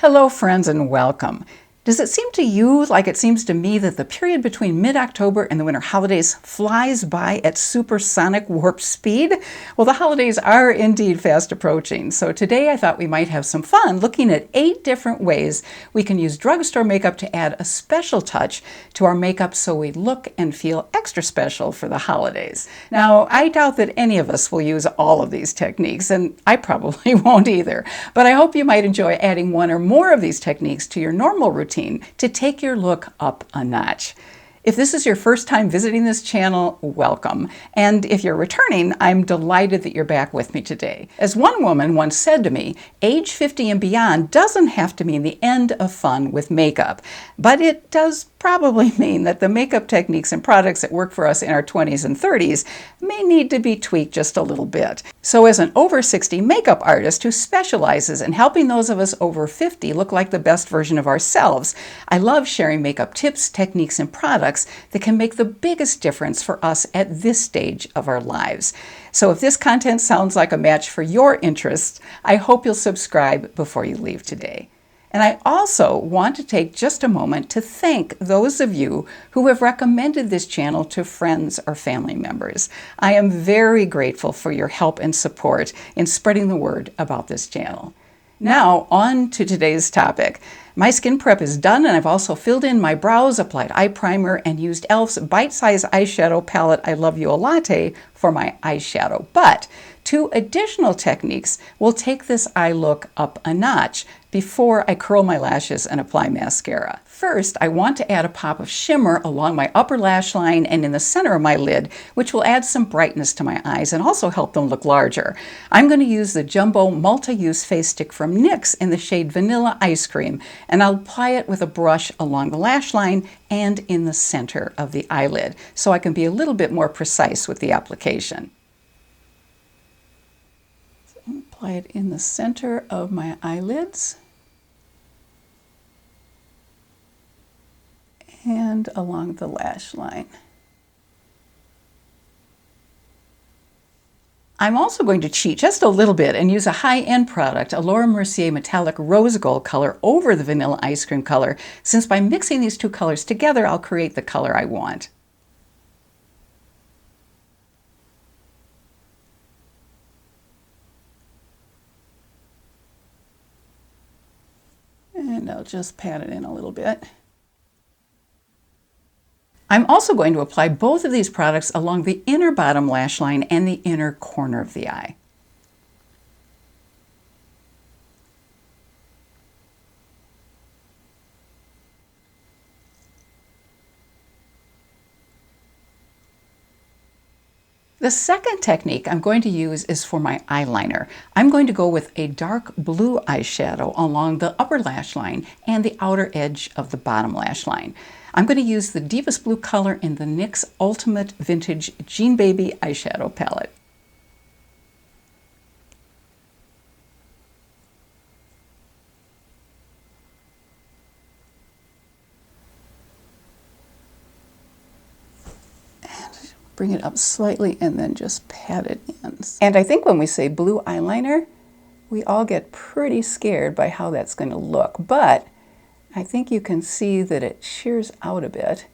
Hello friends and welcome. Does it seem to you like it seems to me that the period between mid-October and the winter holidays flies by at supersonic warp speed? Well, the holidays are indeed fast approaching, so today I thought we might have some fun looking at 8 different ways we can use drugstore makeup to add a special touch to our makeup so we look and feel extra special for the holidays. Now, I doubt that any of us will use all of these techniques, and I probably won't either, but I hope you might enjoy adding one or more of these techniques to your normal routine to take your look up a notch. If this is your first time visiting this channel, welcome. And if you're returning, I'm delighted that you're back with me today. As one woman once said to me, age 50 and beyond doesn't have to mean the end of fun with makeup, but it does probably mean that the makeup techniques and products that work for us in our 20s and 30s may need to be tweaked just a little bit. So as an over 60 makeup artist who specializes in helping those of us over 50 look like the best version of ourselves, I love sharing makeup tips, techniques, and products that can make the biggest difference for us at this stage of our lives. So if this content sounds like a match for your interests, I hope you'll subscribe before you leave today. And I also want to take just a moment to thank those of you who have recommended this channel to friends or family members. I am very grateful for your help and support in spreading the word about this channel. Now, on to today's topic. My skin prep is done, and I've also filled in my brows, applied eye primer, and used e.l.f.'s bite-size eyeshadow palette, I Love You a Latte, for my eyeshadow. But 2 additional techniques will take this eye look up a notch before I curl my lashes and apply mascara. First, I want to add a pop of shimmer along my upper lash line and in the center of my lid, which will add some brightness to my eyes and also help them look larger. I'm going to use the Jumbo Multi-Use Face Stick from NYX in the shade Vanilla Ice Cream, and I'll apply it with a brush along the lash line and in the center of the eyelid, so I can be a little bit more precise with the application. So apply it in the center of my eyelids and along the lash line. I'm also going to cheat just a little bit and use a high-end product, a Laura Mercier Metallic Rose Gold color over the Vanilla Ice Cream color, since by mixing these 2 colors together, I'll create the color I want. And I'll just pat it in a little bit. I'm also going to apply both of these products along the inner bottom lash line and the inner corner of the eye. The second technique I'm going to use is for my eyeliner. I'm going to go with a dark blue eyeshadow along the upper lash line and the outer edge of the bottom lash line. I'm going to use the deepest blue color in the NYX Ultimate Vintage Jean Baby eyeshadow palette. Bring it up slightly and then just pat it in. And I think when we say blue eyeliner, we all get pretty scared by how that's going to look, but I think you can see that it shears out a bit,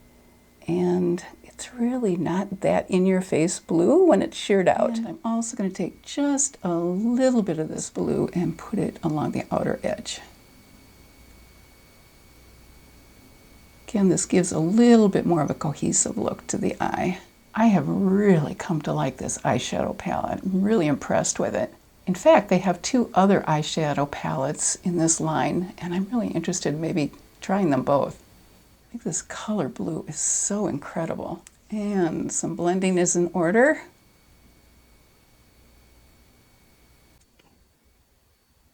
and it's really not that in-your-face blue when it's sheared out. And I'm also going to take just a little bit of this blue and put it along the outer edge. Again, this gives a little bit more of a cohesive look to the eye. I have really come to like this eyeshadow palette. I'm really impressed with it. In fact, they have 2 other eyeshadow palettes in this line, and I'm really interested in maybe trying them both. I think this color blue is so incredible. And some blending is in order.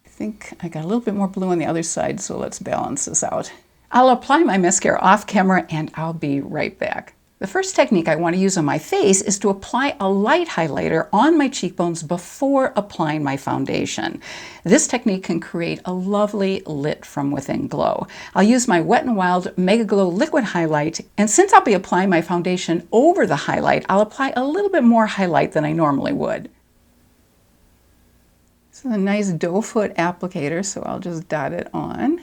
I think I got a little bit more blue on the other side, so let's balance this out. I'll apply my mascara off camera and I'll be right back. The first technique I want to use on my face is to apply a light highlighter on my cheekbones before applying my foundation. This technique can create a lovely lit from within glow. I'll use my Wet n Wild Mega Glow Liquid Highlight, and since I'll be applying my foundation over the highlight, I'll apply a little bit more highlight than I normally would. This is a nice doe foot applicator, so I'll just dot it on.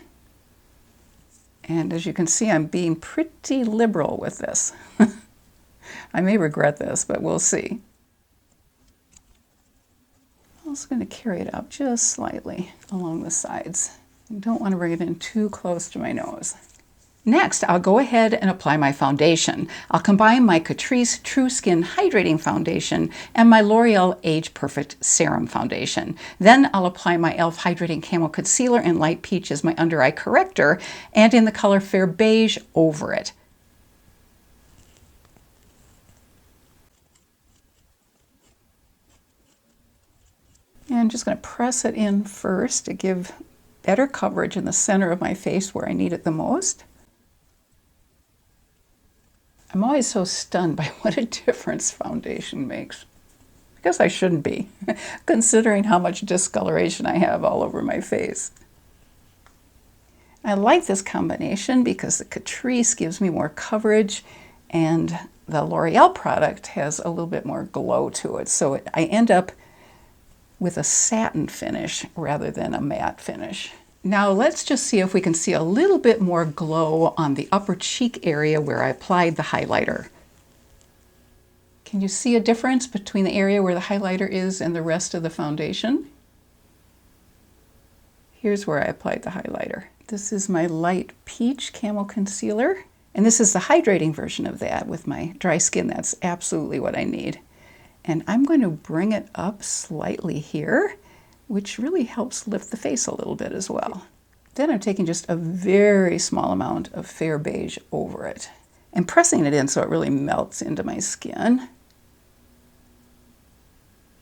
And as you can see, I'm being pretty liberal with this. I may regret this, but we'll see. I'm also going to carry it up just slightly along the sides. I don't want to bring it in too close to my nose. Next, I'll go ahead and apply my foundation. I'll combine my Catrice True Skin Hydrating Foundation and my L'Oreal Age Perfect Serum Foundation. Then I'll apply my e.l.f. Hydrating Camo Concealer in Light Peach as my under eye corrector and in the color Fair Beige over it. And I'm just going to press it in first to give better coverage in the center of my face where I need it the most. I'm always so stunned by what a difference foundation makes. I guess I shouldn't be, considering how much discoloration I have all over my face. I like this combination because the Catrice gives me more coverage and the L'Oreal product has a little bit more glow to it. So I end up with a satin finish rather than a matte finish. Now let's just see if we can see a little bit more glow on the upper cheek area where I applied the highlighter. Can you see a difference between the area where the highlighter is and the rest of the foundation? Here's where I applied the highlighter. This is my Light Peach Camo Concealer, and this is the hydrating version of that. With my dry skin, that's absolutely what I need. And I'm going to bring it up slightly here, which really helps lift the face a little bit as well. Then I'm taking just a very small amount of Fair Beige over it and pressing it in so it really melts into my skin.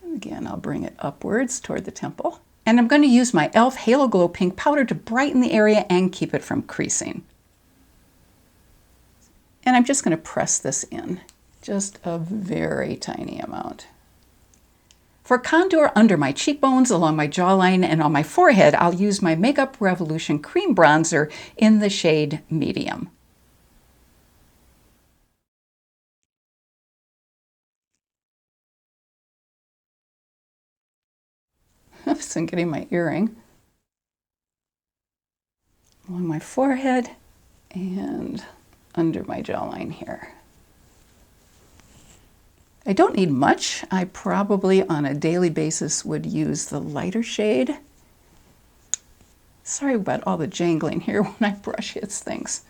And again, I'll bring it upwards toward the temple. And I'm going to use my e.l.f. Halo Glow Pink Powder to brighten the area and keep it from creasing. And I'm just going to press this in, just a very tiny amount. For contour under my cheekbones, along my jawline, and on my forehead, I'll use my Makeup Revolution Cream Bronzer in the shade Medium. Oops, I'm getting my earring. Along my forehead and under my jawline here. I don't need much. I probably on a daily basis would use the lighter shade. Sorry about all the jangling here when my brush hits things.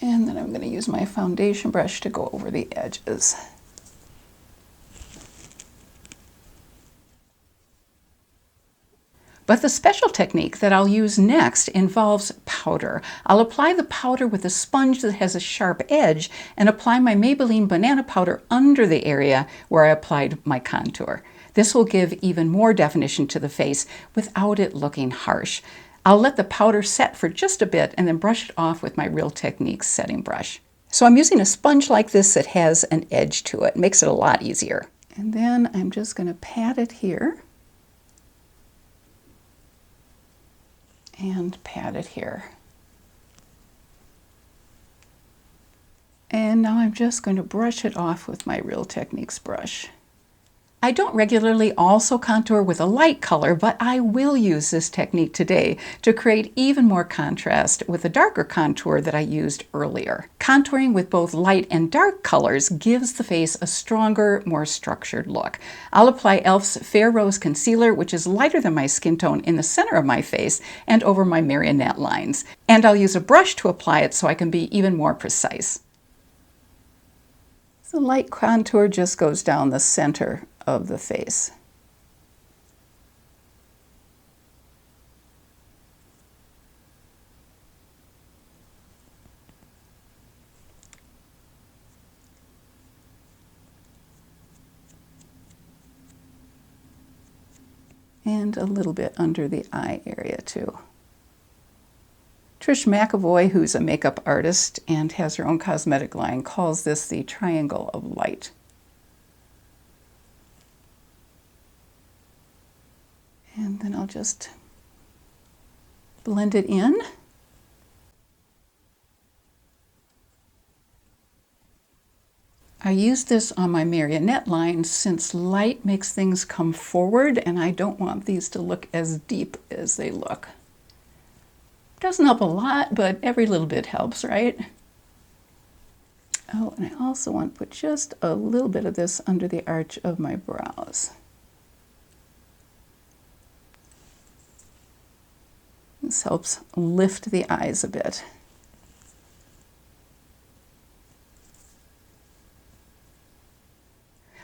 And then I'm going to use my foundation brush to go over the edges. But the special technique that I'll use next involves powder. I'll apply the powder with a sponge that has a sharp edge and apply my Maybelline Banana Powder under the area where I applied my contour. This will give even more definition to the face without it looking harsh. I'll let the powder set for just a bit and then brush it off with my Real Techniques setting brush. So I'm using a sponge like this that has an edge to it. It makes it a lot easier. And then I'm just going to pat it here. And pat it here. And now I'm just going to brush it off with my Real Techniques brush. I don't regularly also contour with a light color, but I will use this technique today to create even more contrast with the darker contour that I used earlier. Contouring with both light and dark colors gives the face a stronger, more structured look. I'll apply e.l.f.'s Fair Rose Concealer, which is lighter than my skin tone, in the center of my face and over my marionette lines. And I'll use a brush to apply it so I can be even more precise. The light contour just goes down the center of the face. And a little bit under the eye area too. Trish McAvoy, who's a makeup artist and has her own cosmetic line, calls this the triangle of light. And then I'll just blend it in. I use this on my marionette lines since light makes things come forward and I don't want these to look as deep as they look. Doesn't help a lot, but every little bit helps, right? Oh, and I also want to put just a little bit of this under the arch of my brows. This helps lift the eyes a bit.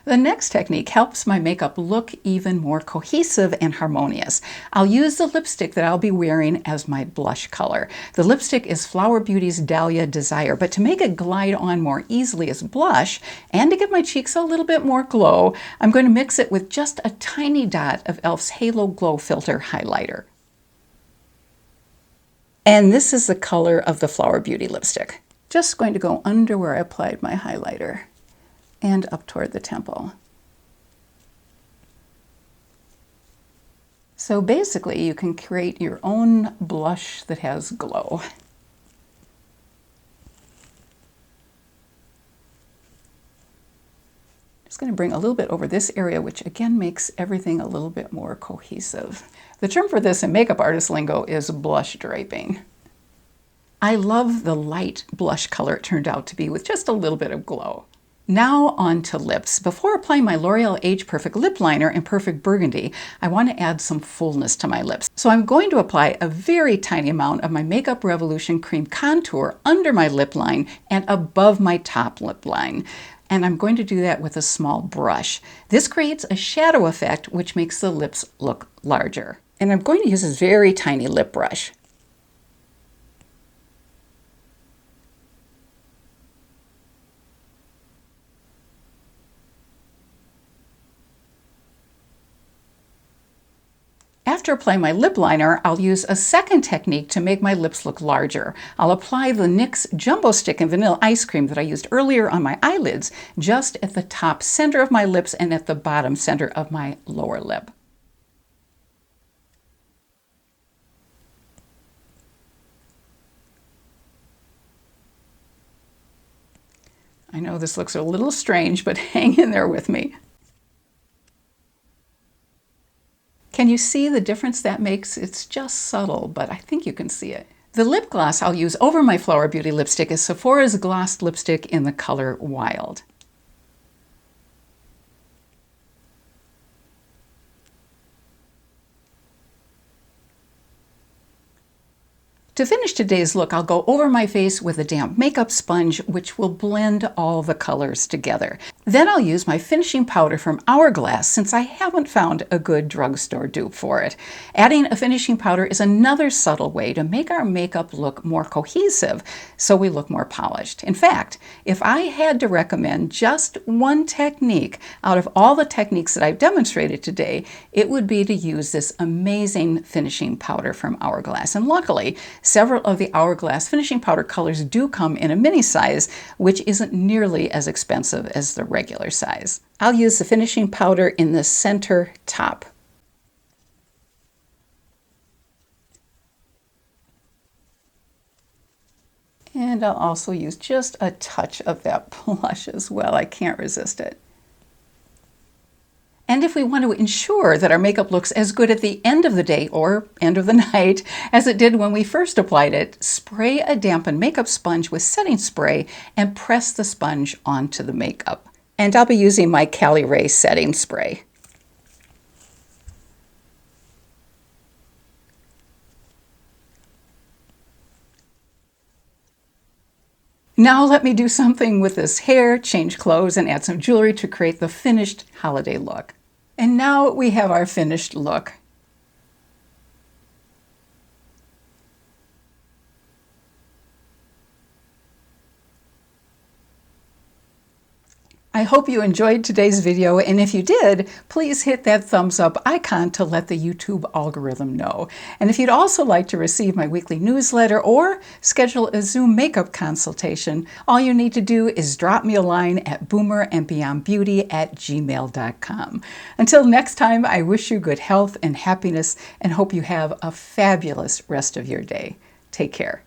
The next technique helps my makeup look even more cohesive and harmonious. I'll use the lipstick that I'll be wearing as my blush color. The lipstick is Flower Beauty's Dahlia Desire, but to make it glide on more easily as blush and to give my cheeks a little bit more glow, I'm going to mix it with just a tiny dot of e.l.f.'s Halo Glow Filter highlighter. And this is the color of the Flower Beauty lipstick. Just going to go under where I applied my highlighter and up toward the temple. So basically you can create your own blush that has glow. Just going to bring a little bit over this area, which again makes everything a little bit more cohesive. The term for this in makeup artist lingo is blush draping. I love the light blush color it turned out to be with just a little bit of glow. Now on to lips. Before applying my L'Oreal Age Perfect Lip Liner in Perfect Burgundy, I want to add some fullness to my lips. So I'm going to apply a very tiny amount of my Makeup Revolution Cream Contour under my lip line and above my top lip line. And I'm going to do that with a small brush. This creates a shadow effect which makes the lips look larger. And I'm going to use this very tiny lip brush. After applying my lip liner, I'll use a second technique to make my lips look larger. I'll apply the NYX Jumbo Stick and Vanilla Ice Cream that I used earlier on my eyelids just at the top center of my lips and at the bottom center of my lower lip. I know this looks a little strange, but hang in there with me. Can you see the difference that makes? It's just subtle, but I think you can see it. The lip gloss I'll use over my Flower Beauty lipstick is Sephora's Gloss Lipstick in the color Wild. To finish today's look, I'll go over my face with a damp makeup sponge, which will blend all the colors together. Then I'll use my finishing powder from Hourglass since I haven't found a good drugstore dupe for it. Adding a finishing powder is another subtle way to make our makeup look more cohesive so we look more polished. In fact, if I had to recommend just one technique out of all the techniques that I've demonstrated today, it would be to use this amazing finishing powder from Hourglass. And luckily, several of the Hourglass finishing powder colors do come in a mini size, which isn't nearly as expensive as the regular size. I'll use the finishing powder in the center top. And I'll also use just a touch of that blush as well. I can't resist it. And if we want to ensure that our makeup looks as good at the end of the day or end of the night as it did when we first applied it, spray a dampened makeup sponge with setting spray and press the sponge onto the makeup. And I'll be using my Cali Ray setting spray. Now let me do something with this hair, change clothes, and add some jewelry to create the finished holiday look. And now we have our finished look. I hope you enjoyed today's video, and if you did, please hit that thumbs up icon to let the YouTube algorithm know. And if you'd also like to receive my weekly newsletter or schedule a Zoom makeup consultation, all you need to do is drop me a line at boomerandbeyondbeauty@gmail.com. Until next time, I wish you good health and happiness and hope you have a fabulous rest of your day. Take care.